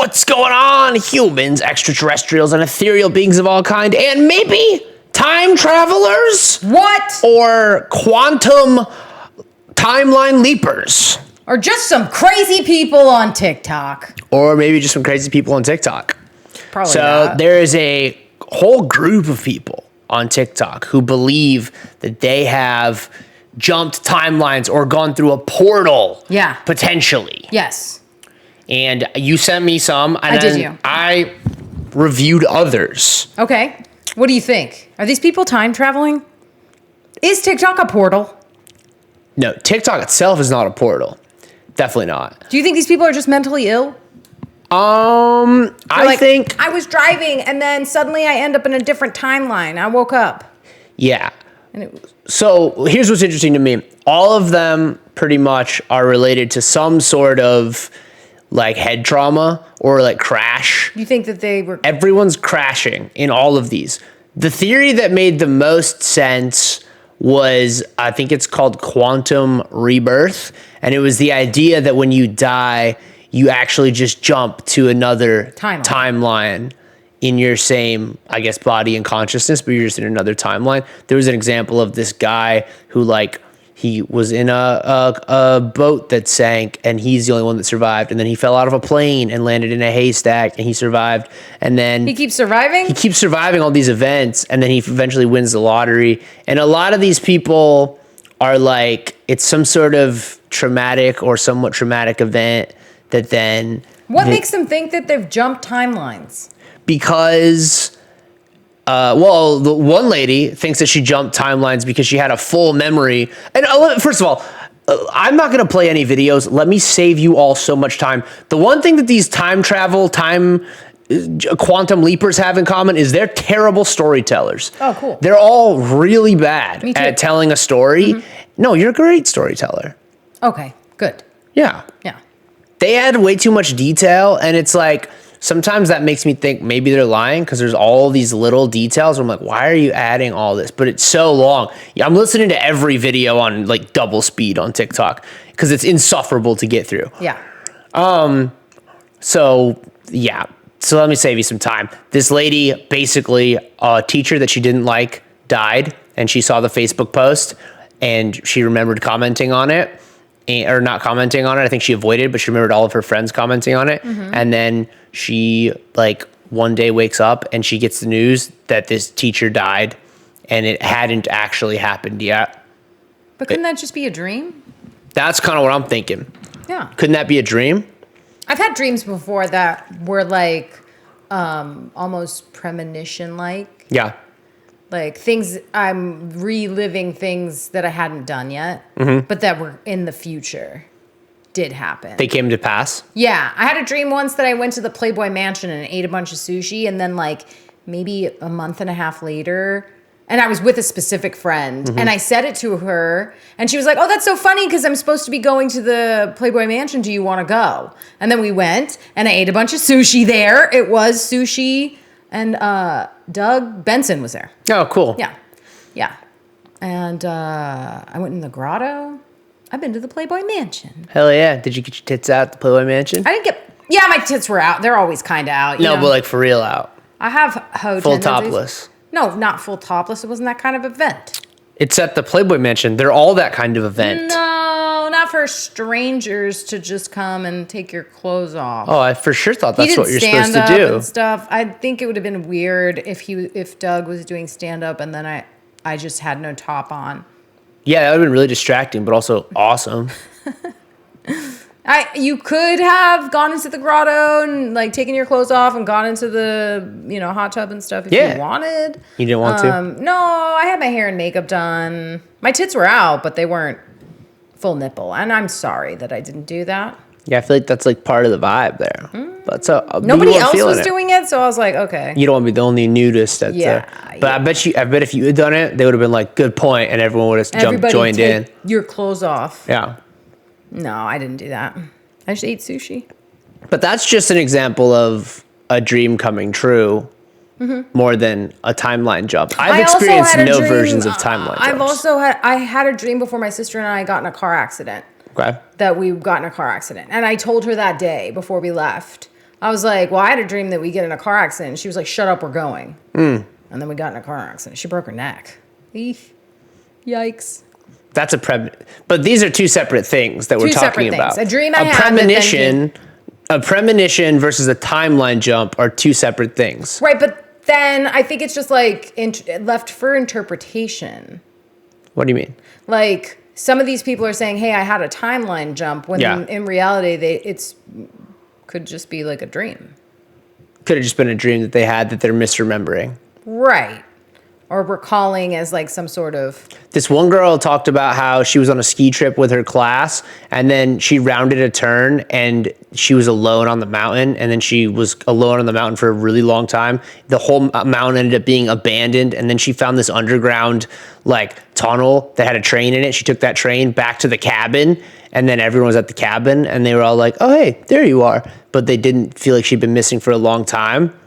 What's going on, humans, extraterrestrials, and ethereal beings of all kind, and maybe time travelers? What? Or quantum timeline leapers? Or just some crazy people on TikTok. Or maybe just some crazy people on TikTok. Probably So that. there is a whole group of people on TikTok who believe that they have jumped timelines or gone through a portal. Yeah. Potentially. Yes. And you sent me some, and Did then you? I reviewed others. Okay. What do you think? Are these people time traveling? Is TikTok a portal? No, TikTok itself is not a portal. Definitely not. Do you think these people are just mentally ill? I think I was driving and then suddenly I end up in a different timeline. I woke up. yeah. And it was, So here's what's interesting to me. All of them pretty much are related to some sort of like head trauma or like crash. you think that they were... Everyone's crashing in all of these. The theory that made the most sense was, I think it's called quantum rebirth. And it was the idea that when you die, you actually just jump to another timeline in your same, I guess, body and consciousness, but you're just in another timeline. There was an example of this guy who like, he was in a boat that sank, and he's the only one that survived. And then he fell out of a plane and landed in a haystack, and he survived. And then He keeps surviving? he keeps surviving all these events, and then he eventually wins the lottery. And a lot of these people are like, it's some sort of traumatic or somewhat traumatic event that then... What makes them think that they've jumped timelines? Because... well, the one lady thinks that she jumped timelines because she had a full memory. And first of all, I'm not going to play any videos. Let me save you all so much time. The one thing that these quantum leapers have in common is they're terrible storytellers. Oh, cool. They're all really bad Me too. at telling a story. Mm-hmm. No, you're a great storyteller. Okay, good. Yeah. Yeah. They add way too much detail, and it's like... Sometimes that makes me think maybe they're lying because there's all these little details where I'm like, why are you adding all this? But it's so long. I'm listening to every video on like double speed on TikTok because it's insufferable to get through. Yeah. So let me save you some time. This lady, basically a teacher that she didn't like, died, and she saw the Facebook post and she remembered commenting on it. Or not commenting on it. I think she avoided, but she remembered all of her friends commenting on it. Mm-hmm. And then she, like, one day wakes up and she gets the news that this teacher died and it hadn't actually happened yet. But couldn't that just be a dream? That's kind of what I'm thinking. Yeah. Couldn't that be a dream? I've had dreams before that were like almost premonition-like. Yeah. Like things, I'm reliving things that I hadn't done yet, but that were in the future did happen. They came to pass? Yeah. I had a dream once that I went to the Playboy Mansion and ate a bunch of sushi. And then like maybe a month and a half later, and I was with a specific friend and I said it to her and she was like, oh, that's so funny because I'm supposed to be going to the Playboy Mansion. Do you want to go? And then we went and I ate a bunch of sushi there. It was sushi and Doug Benson was there. Oh, cool. Yeah. Yeah. And I went in the grotto. I've been to the Playboy Mansion. Hell yeah. Did you get your tits out at the Playboy Mansion? I didn't get... Yeah, my tits were out. They're always kind of out. You know? But like for real out. I have hoe Full tendencies. topless. No, not full topless. It wasn't that kind of event. It's at the Playboy Mansion. They're all that kind of event. No, not for strangers to just come and take your clothes off. Oh, I for sure thought He that's did what you're supposed to stand-up do. and stuff. I think it would have been weird if Doug was doing stand-up and then I just had no top on. Yeah, that would have been really distracting, but also awesome. You could have gone into the grotto and like taken your clothes off and gone into the hot tub and stuff if you wanted. You didn't want to? No, I had my hair and makeup done. My tits were out, but they weren't full nipple. And I'm sorry that I didn't do that. Yeah, I feel like that's like part of the vibe there. But so Nobody else was doing it, so I was like, okay. You don't want to be the only nudist at but I bet if you had done it, they would have been like, good point, and everyone would have joined in. Your clothes off. Yeah. No, I didn't do that. I just ate sushi. But that's just an example of a dream coming true more than a timeline jump. I've experienced no versions of timeline jumps. I had a dream before my sister and I got in a car accident. Okay. That we got in a car accident. And I told her that day before we left. I was like, well, I had a dream that we get in a car accident. And she was like, shut up, we're going. And then we got in a car accident. She broke her neck. Eesh. Yikes. That's but these are two separate things that we're talking about. A dream I had. A premonition versus a timeline jump are two separate things. Right, but then I think it's just like left for interpretation. What do you mean? Like some of these people are saying, hey, I had a timeline jump, when in reality it's could just be like a dream. Could have just been a dream that they had that they're misremembering. Right. Or recalling as like some sort of... This one girl talked about how she was on a ski trip with her class, and then she rounded a turn and she was alone on the mountain, and then she was alone on the mountain for a really long time. The whole mountain ended up being abandoned, and then she found this underground like tunnel that had a train in it. She took that train back to the cabin, and then everyone was at the cabin, and they were all like, oh, hey, there you are. But they didn't feel like she'd been missing for a long time.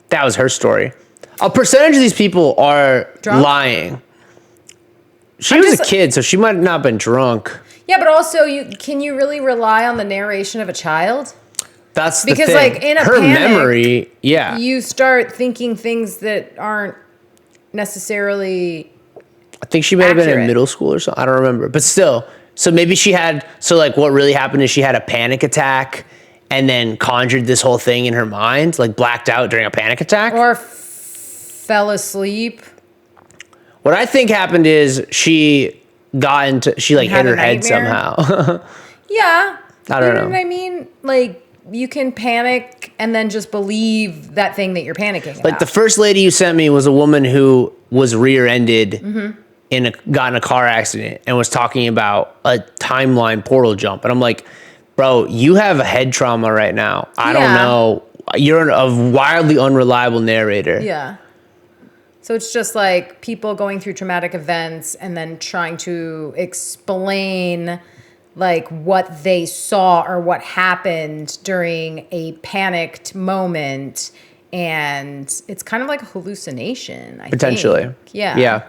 That was her story. A percentage of these people are lying. She was a kid, so she might not have been drunk. Yeah, but also, can you really rely on the narration of a child? That's the thing. Because, like, in a her panic, memory, yeah. You start thinking things that aren't necessarily I think she might have been in middle school or something. I don't remember. But still, so maybe she had... So, like, what really happened is she had a panic attack and then conjured this whole thing in her mind, like blacked out during a panic attack. Or fell asleep. What I think happened is she hit her head somehow. Yeah. I don't know. You know what I mean? Like, you can panic and then just believe that thing that you're panicking about. Like, the first lady you sent me was a woman who was rear-ended got in a car accident and was talking about a timeline portal jump. And I'm like, bro, you have a head trauma right now. I don't know. You're a wildly unreliable narrator. Yeah. So it's just like people going through traumatic events and then trying to explain like what they saw or what happened during a panicked moment. And it's kind of like a hallucination, I think. Potentially. Yeah. Yeah.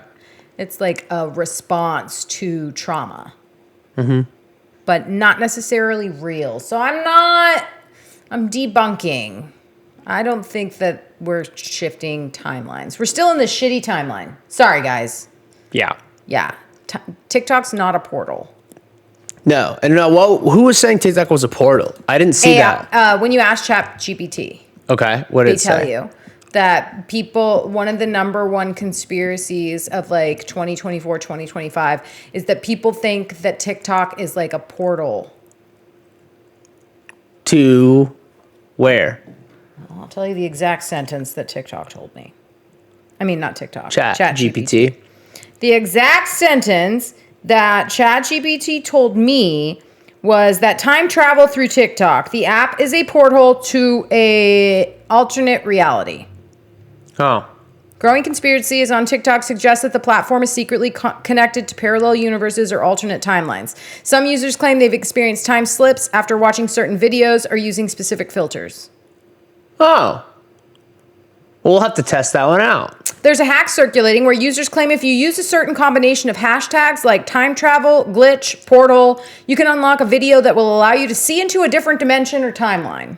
It's like a response to trauma. Mm-hmm. But not necessarily real. So I'm debunking. I don't think that we're shifting timelines. We're still in the shitty timeline. Sorry, guys. Yeah. Yeah. TikTok's not a portal. No. And who was saying TikTok was a portal? I didn't see that. When you ask ChatGPT. Okay. What did it say? They tell you that one of the number one conspiracies of like 2024, 2025 is that people think that TikTok is like a portal. To where? I'll tell you the exact sentence that TikTok told me. I mean, not TikTok. ChatGPT. The exact sentence that ChatGPT told me was that time travel through TikTok. The app is a portal to a alternate reality. Oh. Growing conspiracies on TikTok suggest that the platform is secretly connected to parallel universes or alternate timelines. Some users claim they've experienced time slips after watching certain videos or using specific filters. Oh. We'll have to test that one out. There's a hack circulating where users claim if you use a certain combination of hashtags like time travel, glitch, portal, you can unlock a video that will allow you to see into a different dimension or timeline.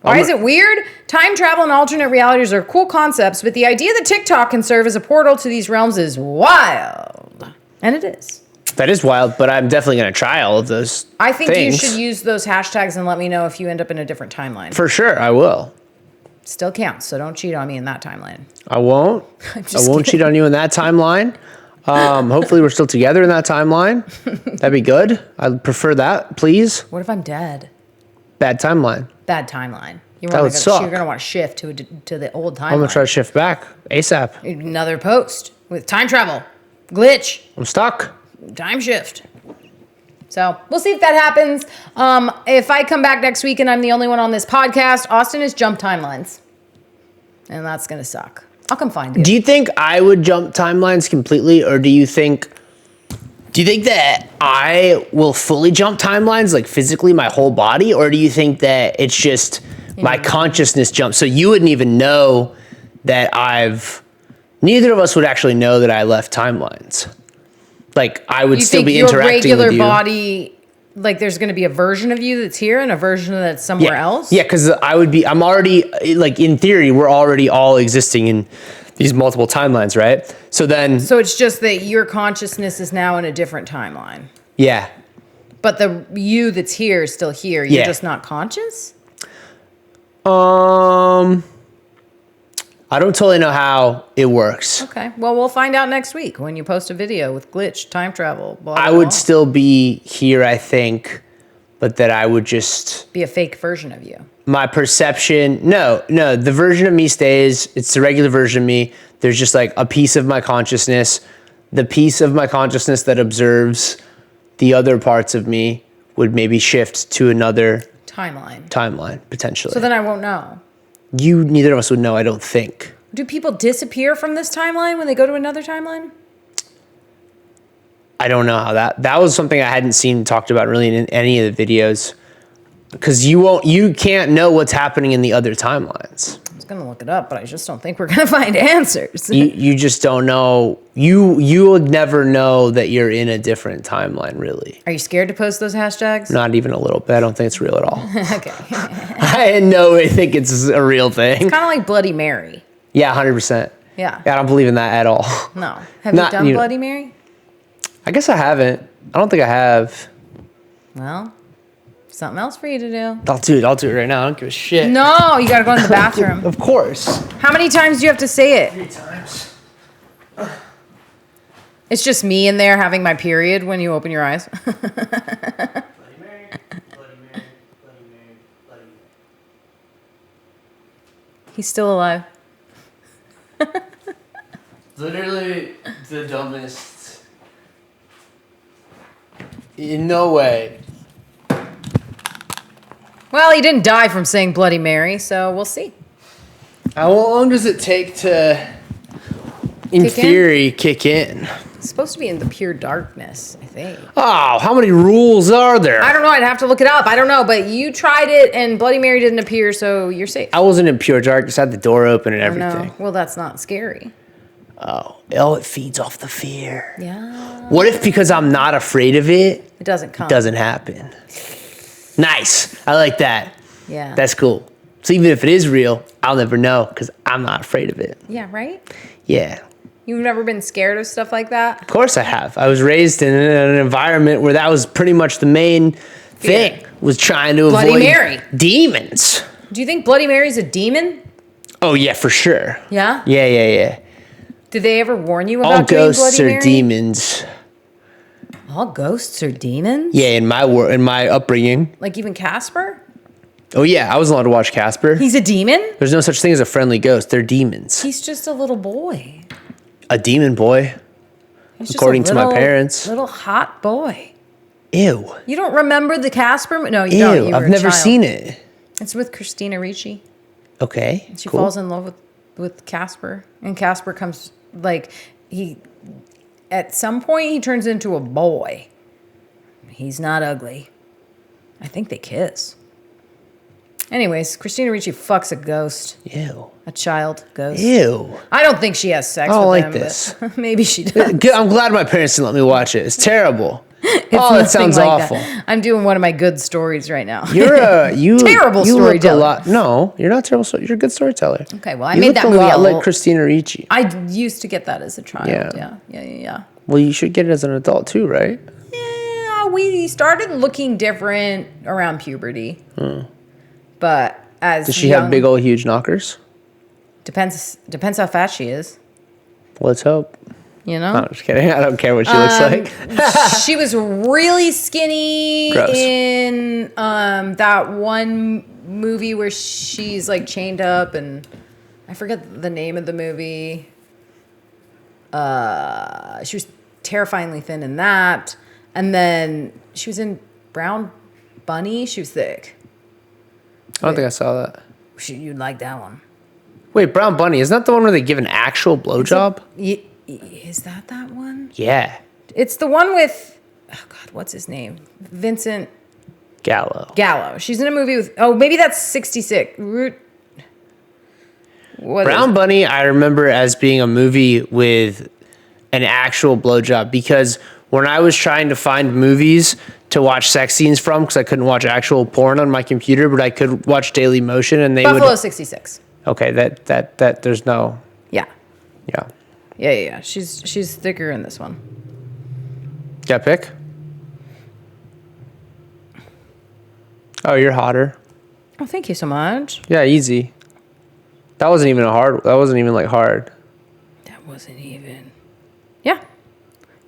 Why is it weird? Time travel and alternate realities are cool concepts, but the idea that TikTok can serve as a portal to these realms is wild. And it is. That is wild, but I'm definitely going to try all of those I think things. You should use those hashtags and let me know if you end up in a different timeline. For sure, I will. Still counts, so don't cheat on me in that timeline. I won't. I won't cheat on you in that timeline. Hopefully we're still together in that timeline. That'd be good. I'd prefer that, please. What if I'm dead? Bad timeline. Bad timeline. That would suck. You're going to want to shift to the old timeline. I'm going to try to shift back ASAP. Another post with time travel, glitch. I'm stuck. Time shift. So we'll see if that happens. If I come back next week and I'm the only one on this podcast, Austin has jumped timelines. And that's going to suck. I'll come find you. Do you think I would jump timelines completely, or do you think that I will fully jump timelines, like physically my whole body, or do you think that it's just my consciousness jumps? So you wouldn't even know that neither of us would actually know that I left timelines. Like I would still be interacting with you. Your regular body like there's going to be a version of you that's here and a version that's somewhere else? Yeah, because I'm already, like, in theory, we're already all existing in these multiple timelines, right? So it's just that your consciousness is now in a different timeline. Yeah. But the you that's here is still here. You're just not conscious? I don't totally know how it works. Okay. Well, we'll find out next week when you post a video with glitch, time travel, blah, blah, I would still be here, I think, but that I would just... be a fake version of you. My perception... No, the version of me stays. It's the regular version of me. There's just like a piece of my consciousness. The piece of my consciousness that observes the other parts of me would maybe shift to another... Timeline, potentially. So then I won't know. Neither of us would know, I don't think. Do people disappear from this timeline when they go to another timeline? I don't know how that was something I hadn't seen talked about really in any of the videos. Because you can't know what's happening in the other timelines. I was gonna look it up, but I just don't think we're gonna find answers. You just don't know. You would never know that you're in a different timeline, really. Are you scared to post those hashtags? Not even a little bit. I don't think it's real at all. Okay. I in no way think it's a real thing. It's kind of like Bloody Mary. Yeah, 100%. Yeah. I don't believe in that at all. No. Have you done Bloody Mary? I guess I haven't. I don't think I have. Well, something else for you to do. I'll do it right now. I don't give a shit. No, you gotta go in the bathroom. Of course. How many times do you have to say it? 3 times. It's just me in there having my period when you open your eyes. Bloody Mary, Bloody Mary, Bloody Mary, Bloody Mary. He's still alive. Literally the dumbest. In no way. Well, he didn't die from saying Bloody Mary, so we'll see. How long does it take to, in theory, kick in? It's supposed to be in the pure darkness, I think. Oh, how many rules are there? I don't know. I'd have to look it up. I don't know, but you tried it, and Bloody Mary didn't appear, so you're safe. I wasn't in pure darkness. I had the door open and everything. No. Well, that's not scary. Oh, it feeds off the fear. Yeah. What if because I'm not afraid of it, it doesn't come? Doesn't happen. Nice. I like that. Yeah. That's cool. So even if it is real, I'll never know because I'm not afraid of it. Yeah, right? Yeah. You've never been scared of stuff like that? Of course I have. I was raised in an environment where that was pretty much the main thing, was trying to Bloody avoid Mary. Demons. Do you think Bloody Mary's a demon? Oh, yeah, for sure. Yeah? Yeah. Did they ever warn you about all doing ghosts Bloody are Mary? demons. All ghosts are demons? Yeah, in my upbringing. Like even Casper? Oh, yeah, I was allowed to watch Casper. He's a demon? There's no such thing as a friendly ghost. They're demons. He's just a little boy. A demon boy, He's according just a to my parents. Little hot boy. Ew. You don't remember the Casper? No, you don't. You were I've never a child. seen it. It's with Christina Ricci. Okay, She cool. falls in love with Casper. And Casper comes, at some point, he turns into a boy. He's not ugly. I think they kiss. Anyways, Christina Ricci fucks a ghost. Ew. A child ghost. Ew. I don't think she has sex I don't with like him. this. But maybe she does. Good. I'm glad my parents didn't let me watch it. It's terrible. It's Oh, it nothing sounds like awful. that. I'm doing one of my good stories right now. You Terrible you look a storyteller. lot. No, you're not terrible. You're a good storyteller. Okay, well, I You made look that a movie lot a like little. Christina Ricci. I used to get that as a child. Yeah. Yeah. Well, you should get it as an adult too, right? Yeah, we started looking different around puberty. But as Does she have big old huge knockers? depends how fat she is. Let's hope. You know? No, I'm just kidding. I don't care what she looks like. She was really skinny Gross. in that one movie where she's like chained up, and I forget the name of the movie. She was terrifyingly thin in that, and then she was in Brown Bunny. She was thick. I don't think I saw that. You'd like that one. Wait, Brown Bunny, isn't that the one where they give an actual blowjob? Is that one? Yeah. It's the one with, oh God, what's his name? Vincent Gallo. She's in a movie with, maybe that's 66. Brown Bunny, I remember as being a movie with an actual blowjob because when I was trying to find movies to watch sex scenes from because I couldn't watch actual porn on my computer, but I could watch Daily Motion and they Buffalo would. 66. Okay, that there's no. Yeah. Yeah. Yeah. She's thicker in this one. Got a pick? Oh, you're hotter. Oh, thank you so much. Yeah, easy. That wasn't even hard. That wasn't even like hard. That wasn't even. Yeah.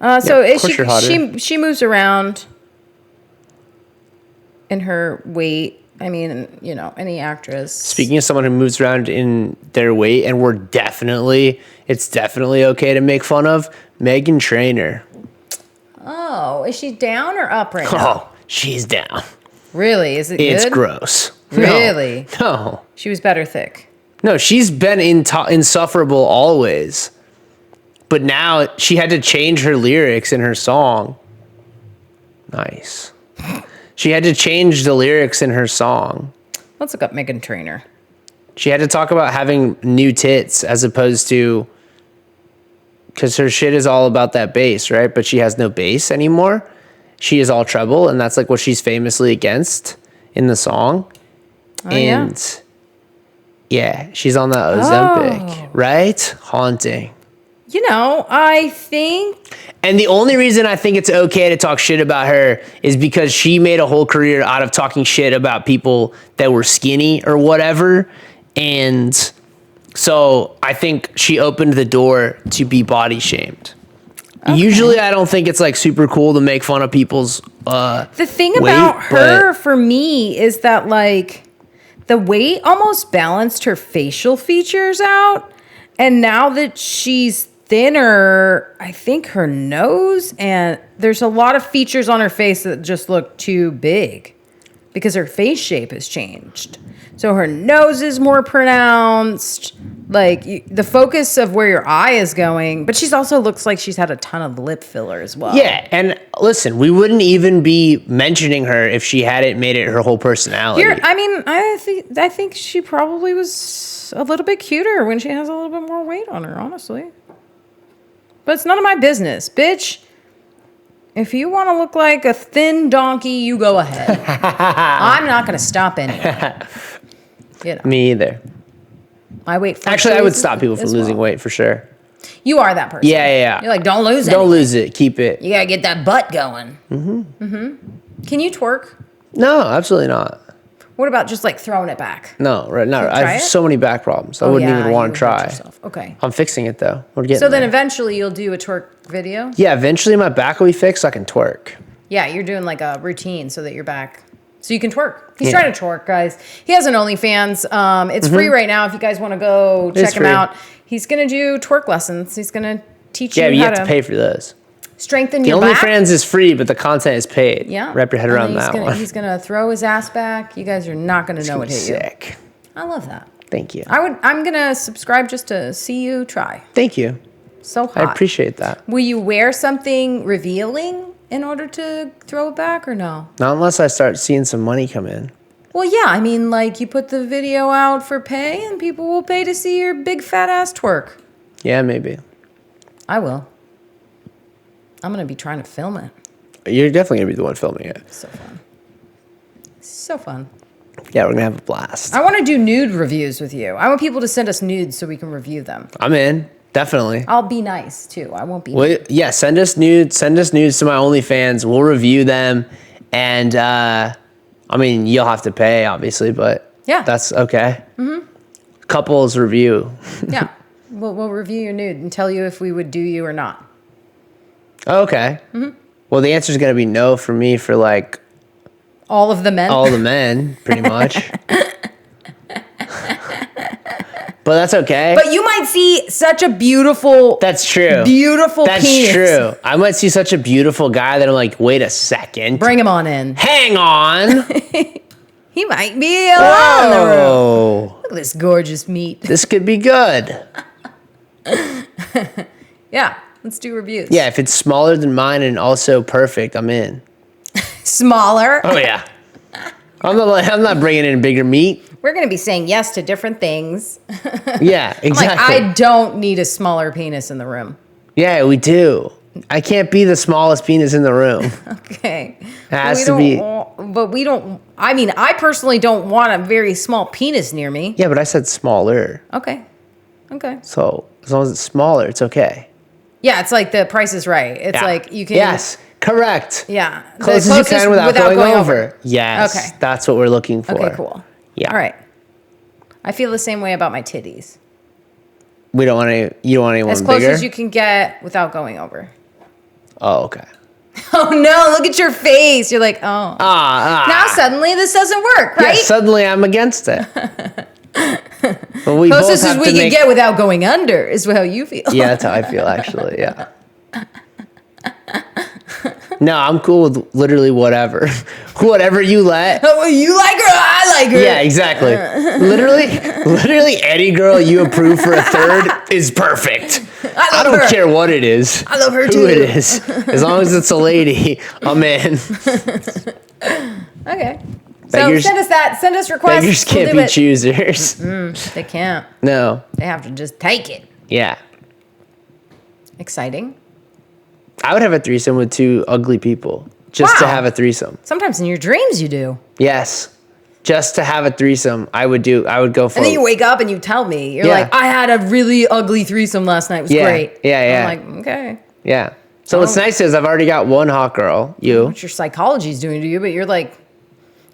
So of course you're hotter. she moves around in her weight. I mean, you know, any actress. Speaking of someone who moves around in their weight, and it's definitely okay to make fun of, Meghan Trainor. Oh, is she down or up right now? Oh, she's down. Really? Is it good? It's gross. Really? No. She was better thick. No, she's been insufferable always. But now she had to change her lyrics in her song. Nice. She had to change the lyrics in her song. Let's look up Meghan Trainor. She had to talk about having new tits as opposed to... Because her shit is all about that bass, right? But she has no bass anymore. She is all treble, and that's like what she's famously against in the song. Oh, and yeah, she's on the Ozempic, right? Haunting. You know, I think... And the only reason I think it's okay to talk shit about her is because she made a whole career out of talking shit about people that were skinny or whatever. And so I think she opened the door to be body shamed. Okay. Usually I don't think it's like super cool to make fun of people's the thing about her for me is that like the weight almost balanced her facial features out. And now that she's thinner, I think her nose and there's a lot of features on her face that just look too big because her face shape has changed. So her nose is more pronounced, like the focus of where your eye is going, but she's also looks like she's had a ton of lip filler as well. Yeah, and listen, we wouldn't even be mentioning her if she hadn't made it her whole personality. I think she probably was a little bit cuter when she has a little bit more weight on her, honestly. But it's none of my business, bitch. If you want to look like a thin donkey, you go ahead. I'm not going to stop anyone. You know. Me either. My weight. Actually, I would stop people from losing weight for sure. You are that person. Yeah. You're like, don't lose it. Don't lose it. Keep it. You got to get that butt going. Can you twerk? No, absolutely not. What about just like throwing it back? No, right now I have so many back problems. I wouldn't even want to try. Okay. I'm fixing it though. We're getting So then there. eventually you'll do a twerk video? Yeah, eventually my back will be fixed so I can twerk. Yeah, you're doing like a routine so that your back, so you can twerk. He's trying to twerk, guys. He has an OnlyFans. It's free right now if you guys want to go check him out. He's going to do twerk lessons. He's going to teach you how to... Yeah, but you have to pay for those. Strengthen your back. The OnlyFans is free, but the content is paid. Yeah. Wrap your head around that one. He's going to throw his ass back. You guys are not going to know what hit you. Sick. I love that. Thank you. I'm going to subscribe just to see you try. Thank you. So hot. I appreciate that. Will you wear something revealing in order to throw it back or no? Not unless I start seeing some money come in. Well, yeah. I mean, like you put the video out for pay and people will pay to see your big fat ass twerk. Yeah, maybe. I will. I'm going to be trying to film it. You're definitely going to be the one filming it. So fun. So fun. Yeah, we're going to have a blast. I want to do nude reviews with you. I want people to send us nudes so we can review them. I'm in. Definitely. I'll be nice, too. I won't be well, yeah, send us nudes. Send us nudes to my OnlyFans. We'll review them. And, I mean, you'll have to pay, obviously, but yeah, that's okay. Couples review. Yeah. We'll review your nude and tell you if we would do you or not. Okay. Well, the answer is going to be no for me for like... All of the men? All the men, pretty much. But that's okay. But you might see such a beautiful... That's true. Beautiful penis. That's true. I might see such a beautiful guy that I'm like, wait a second. Bring him on in. Hang on. He might be alone in the room. Look at this gorgeous meat. This could be good. Yeah. Let's do reviews. Yeah, if it's smaller than mine and also perfect, I'm in. Smaller? Oh, yeah. I'm not bringing in bigger meat. We're going to be saying yes to different things. Yeah, exactly. I'm like, I don't need a smaller penis in the room. Yeah, we do. I can't be the smallest penis in the room. Okay. has to be. But we don't. I mean, I personally don't want a very small penis near me. Yeah, but I said smaller. Okay. So as long as it's smaller, it's okay. Yeah, it's like The Price is Right. It's like you can. Yes, correct. Yeah. Close as you can without going over. Yes. Okay. That's what we're looking for. Okay, cool. Yeah. All right. I feel the same way about my titties. We don't want any. You don't want anyone As close bigger? as you can get without going over. Oh, okay. Oh no! Look at your face. You're like, oh. Now suddenly this doesn't work, right? Yeah, suddenly I'm against it. But we Closest both have as we to can make, get without going under is how you feel. Yeah, that's how I feel actually. Yeah. No, I'm cool with literally whatever. Whatever you let. Oh, you like her, I like her. Yeah, exactly. Literally any girl you approve for a third is perfect. I don't care what it is. I love her who too. it is. As long as it's a lady, I'm in. Okay. Beggars, so send us that. Send us requests. Beggars can't be choosers. They can't. No. They have to just take it. Yeah. Exciting. I would have a threesome with two ugly people. Just to have a threesome. Sometimes in your dreams you do. Yes. Just to have a threesome, I would go for. And then you wake up and you tell me. You're like, I had a really ugly threesome last night. It was great. Yeah. I'm like, okay. Yeah. So what's nice is I've already got one hot girl, you. What your psychology's doing to you, but you're like,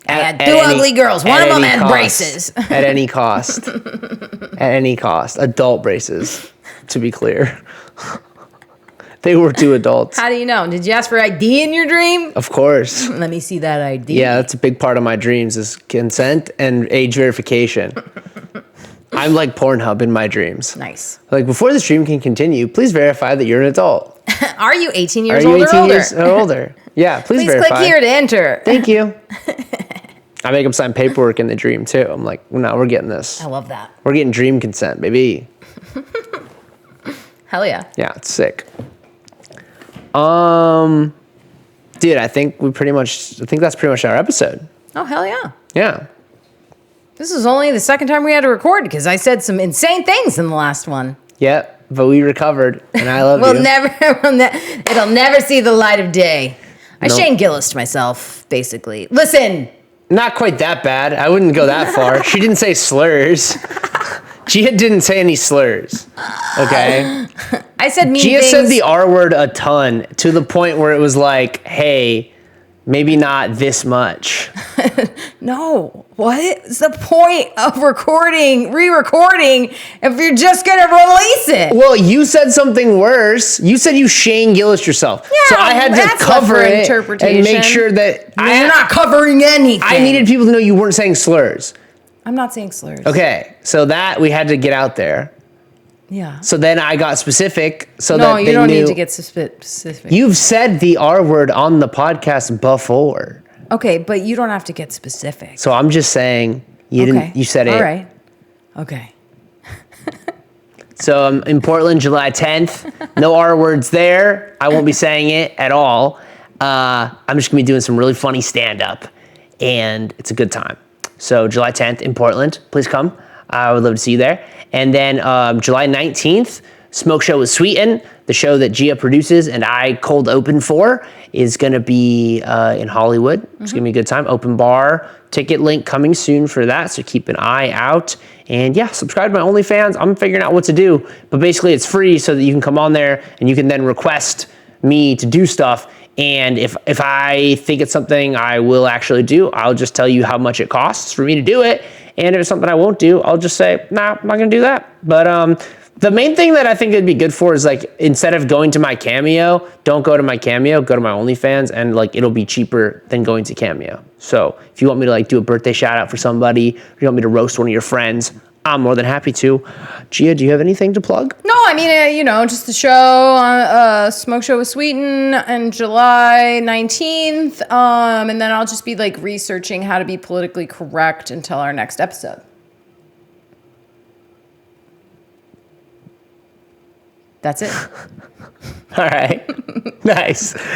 I had two ugly girls. One of them had braces. At any cost. At any cost. Adult braces, to be clear. They were two adults. How do you know? Did you ask for ID in your dream? Of course. Let me see that ID. Yeah, that's a big part of my dreams is consent and age verification. I'm like Pornhub in my dreams. Nice. Like, before the stream can continue, please verify that you're an adult. Are you 18 years old or older? Years or older? Yeah, please verify. Click here to enter. Thank you. I make them sign paperwork in the dream, too. I'm like, no, we're getting this. I love that. We're getting dream consent, baby. Hell yeah. Yeah, it's sick. Dude, I think that's pretty much our episode. Oh, hell yeah. Yeah. This is only the second time we had to record because I said some insane things in the last one. Yep, but we recovered, and I love you. It'll never see the light of day. I Shane Gillis myself, basically. Listen. Not quite that bad. I wouldn't go that far. She didn't say slurs. Gia didn't say any slurs. Okay? I said mean Gia things. said the R word a ton to the point where it was like, hey, maybe not this much. No. What's the point of re-recording if you're just going to release it? Well, you said something worse. You said you Shane Gillis yourself. Yeah, so I had to cover it and make sure that you're not covering anything. I needed people to know you weren't saying slurs. I'm not saying slurs. Okay, so that we had to get out there. Yeah. So then I got specific so that they knew. No, you don't need to get specific. You've said the R word on the podcast before. Okay, but you don't have to get specific. So I'm just saying you didn't. You said it. All right. Okay. So I'm in Portland, July 10th. No R words there. I won't be saying it at all. I'm just gonna be doing some really funny stand up, and it's a good time. So July 10th in Portland, please come. I would love to see you there. And then July 19th, Smoke Show with Sweeten, the show that Gia produces and I cold open for, is going to be in Hollywood. It's going to be a good time. Open bar. Ticket link coming soon for that, so keep an eye out. And yeah, subscribe to my OnlyFans. I'm figuring out what to do. But basically, it's free so that you can come on there and you can then request me to do stuff. And if I think it's something I will actually do, I'll just tell you how much it costs for me to do it. And if it's something I won't do, I'll just say, nah, I'm not going to do that. But the main thing that I think it'd be good for is, like, instead of going to my Cameo, don't go to my Cameo, go to my OnlyFans, and, like, it'll be cheaper than going to Cameo. So if you want me to, like, do a birthday shout out for somebody, or you want me to roast one of your friends, I'm more than happy to. Gia, do you have anything to plug? No, I mean, just the show, Smoke Show with Sweeten on July 19th. And then I'll just be like researching how to be politically correct until our next episode. That's it. All right. Nice.